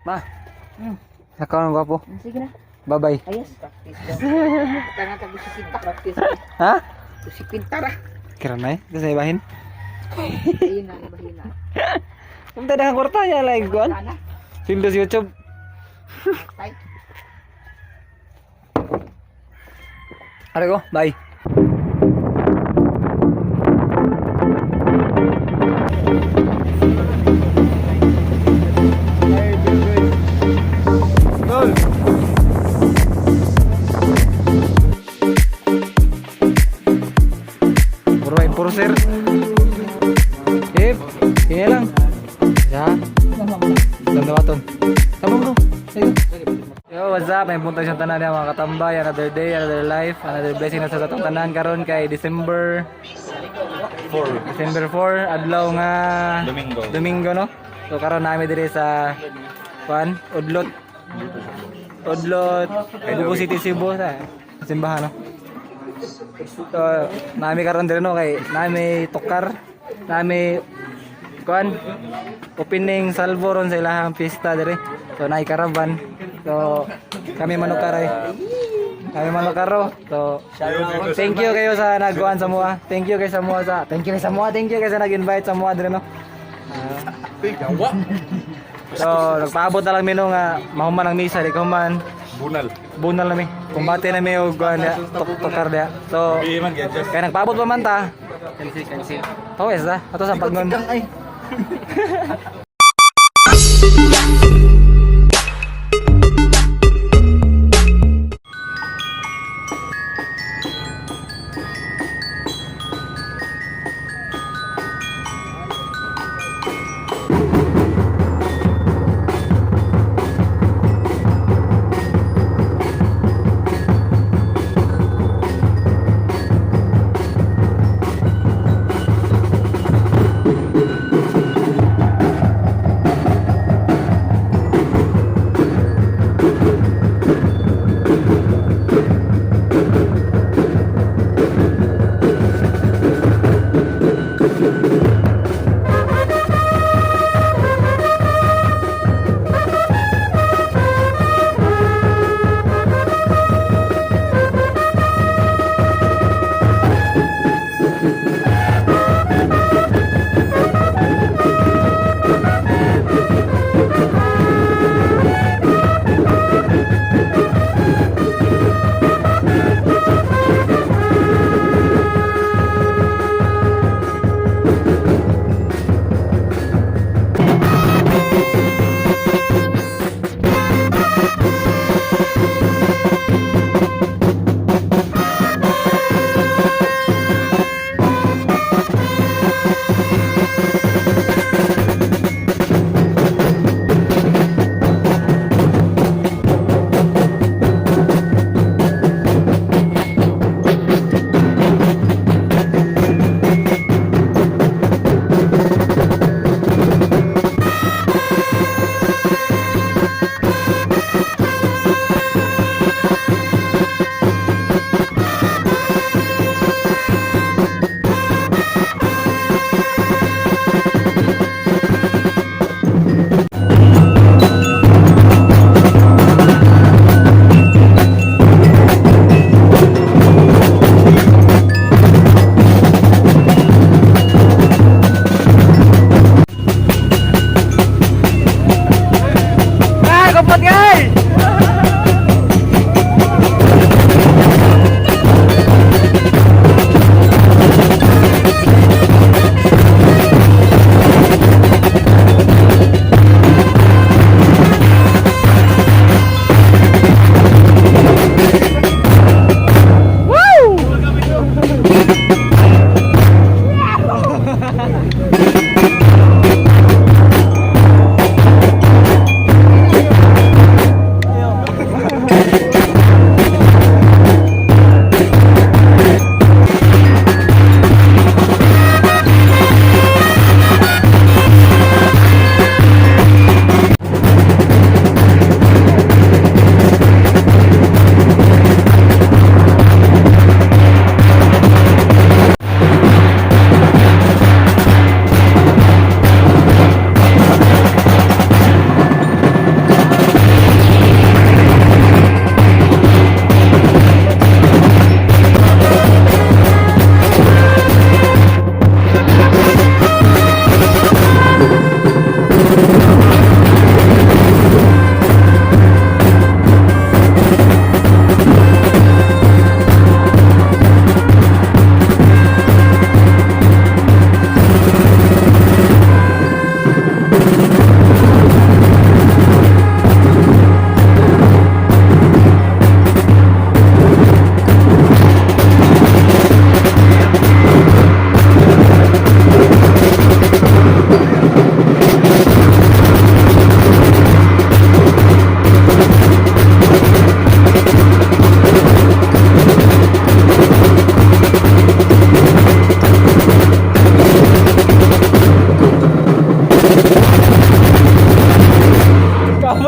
Ma, Hmm. nakaw ng gwapo. Sige na. Bye-bye. Ayos. Practice daw. Tangan tag si practice. Ha? Si pintara. Kira na eh. Kasi ibahin. Ayun na, bahina. Kung tayo nakang kwarta niya, like, kuhan. Sana. Sildo sa YouTube. Tay. Are ko, bye. Tol. Puro enforcer. Yep, ini lang. Ya, dandawaton. Tama bro. Ayo. Yo, what's up? May punta siyang tanan niya mga katambay. Another day, another life, another blessing na sa atong tanan karon kay December 4. December 4, adlaw nga Domingo no. So karon namin dire sa Udlot, Dugo City, Cebu sa simbahan no. So nami karon dire no kay nami tukar, nami opening salvo ron sa ilahang pista dire. So naay karavan. So kami manukaray. Kami manukaro. So thank you kayo sa nagkuan sa mua. Thank you kay sa mua sa. Thank you kay sa mua. Thank you kay sa nag-invite sa mua dire no. So nagpaabot na lang mino nga mahuman ang misa di man. Bunal na mi. Kumbate na mi og kuan ya tukar dia. So kaya nagpaabot pa man ta. Cancel. Tawes da. Ato sa pagnon.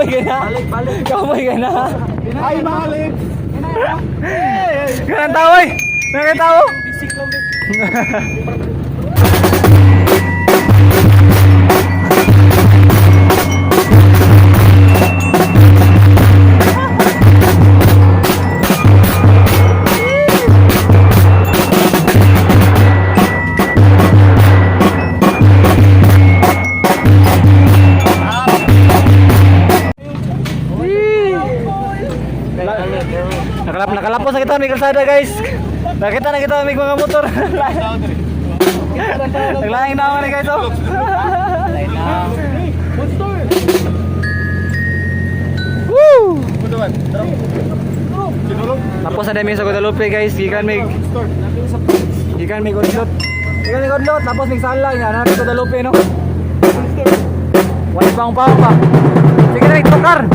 Cowboy ka na. Cowboy ka na. Ay, balik! Ganang tao eh. Ganang tao. Nakalapos na kita may kalsada guys. Nakita na kita may mga motor. Naglaing na ako na guys oh. Woo! Tapos na dami sa Guadalupe guys. Gikan mig udlot. Gikan mig udlot. Tapos mig sala nga na Guadalupe no. Wala pang pa. Sige na mig tukar.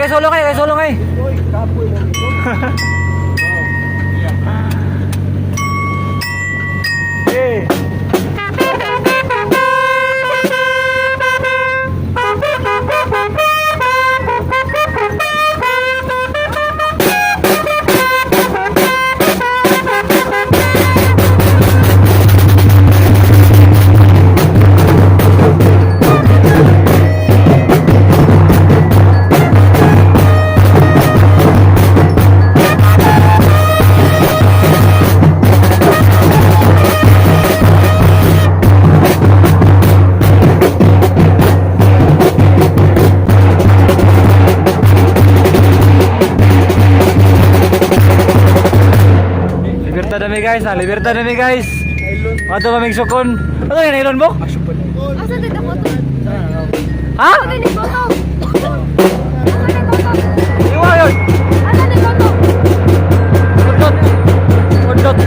Kay solo kay. Eh. Libertad na mi guys. Ato pa mig sukon. Ano yan nailon mo? Asa dito mo to? Ha? Ano ni Goto? Ano ni Goto? Iwa yun. Ano ni Goto? Udlot. Udlot.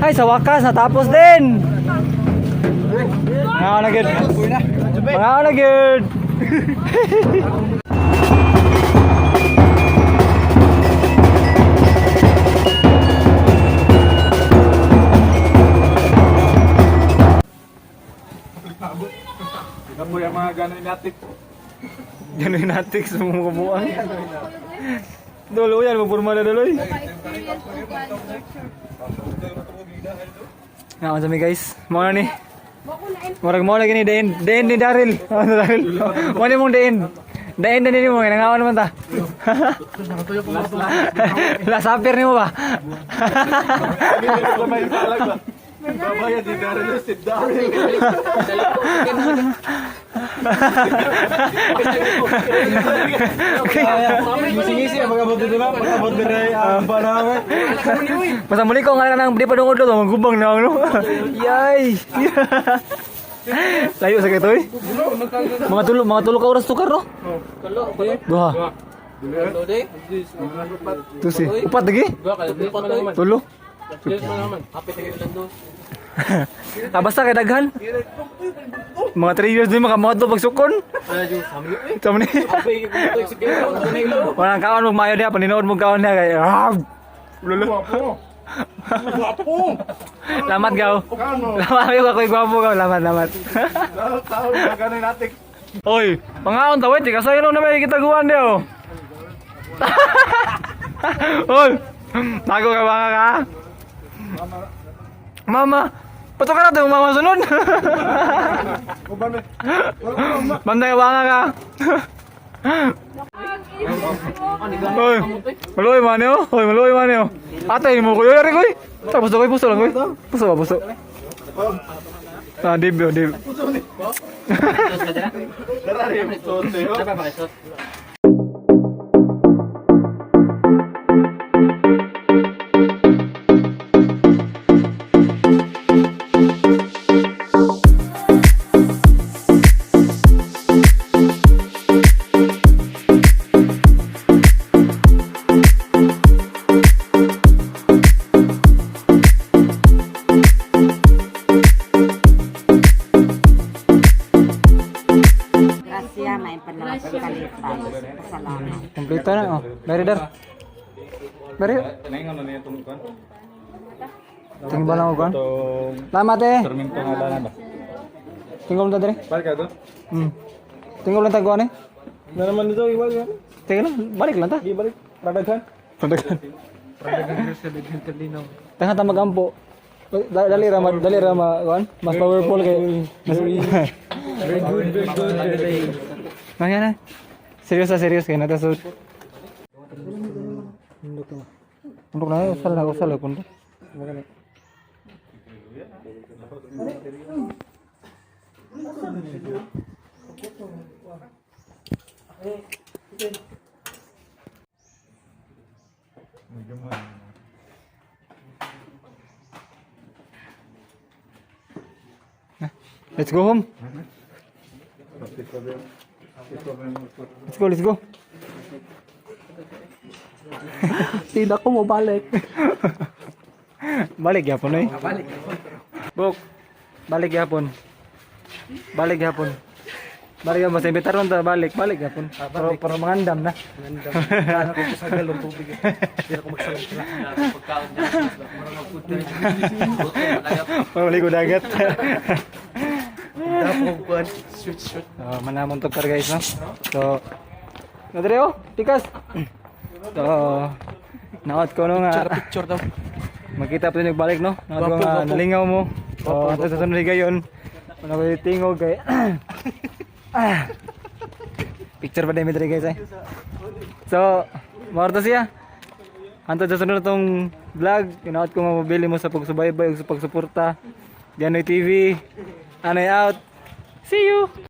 Ay, sa wakas, natapos din. Mga nagid. Mga nagid. Tignan mo yung mga gano'y natik. Gano'y natik sa mga kabuang. Dolo yan, magpurma na doloy. Nga sa mi guys, mo na ni. Murag mo lagi ni Dain ni Daryl. Ano Daryl? Mo ni mong Dain. Dain na ni mo, nangawan naman ta. Lasapir ni mo ba? Babayad di Daryl si Daryl. Ngisi-ngisi ang mga bote diba? Pagkabot na ang panahon. Masa muli ko nga nang di pa dungod do magubang na ano. Yay. Layo sa kito eh. Mga tulo ka oras tukar no? Duha. Tusi. Upat lagi? Tulo. Basta kay daghan. Mga 3 years din makamot do pagsukon. Tama ni. Walang kaon magmayo diha paninood mo kaon diha kay. Lolo. Wapo! Lamat gaw. Lamat ko koy gwapo gaw, lamat. Tao na ganun natin. Oy, pangaon ta wait, kasi ano na may kita guwan diyo. Oy. Tago ka ba ka? Mama, pato ka na to mama sunod. Banday ba ka? Oy, maluoy man yo. Oy, maluoy man yo. Atay mo ko yari ko. Tapos ko puso lang ko. Puso. Ah, dib. Darari mo sote. Grasya, may panalapang kalitan. Salamat. Kompleto na oh. Bari dar. Bari. Tanayin ano niya itong kan? Tingin ba lang ko kan? Itong Lamat eh. tormento nga dana ba? Tingol na dere. Balik ka doon? Tingol lang taguan eh. Na naman dito, iwal yan. Tingin lang, balik lang ta. Di balik. Radaghan. Padagan. Tengah ta magampo. Dali rama kan? Mas powerful kay Very good. Mana? Serius kay nata sud. Untuk na usal pun. Let's go home. Let's go. Tidak ko mau balik. Balik yapon eh. Buk. Balik yapon. Balik mas imbitar ron ta balik yapon. Para mangandam na. Ano ko sa galong tubig. Hindi ako magsalang sila. Pagkaon niya. Maligo dagat. Dapat shoot. Manamon to kar guys no. So Nadreo, tikas. So naot ko no nga. Picture daw. Makita pa yung balik no. Naot ko nga nalingaw mo. So ato sa sunod gayon. Ano ko tingog kay picture pa dami guys eh. So maorto siya. Anto sa sunod tong vlog, inaot ko mabili mo sa pagsubaybay ug sa pagsuporta. Dianoy TV. Anay out. See you.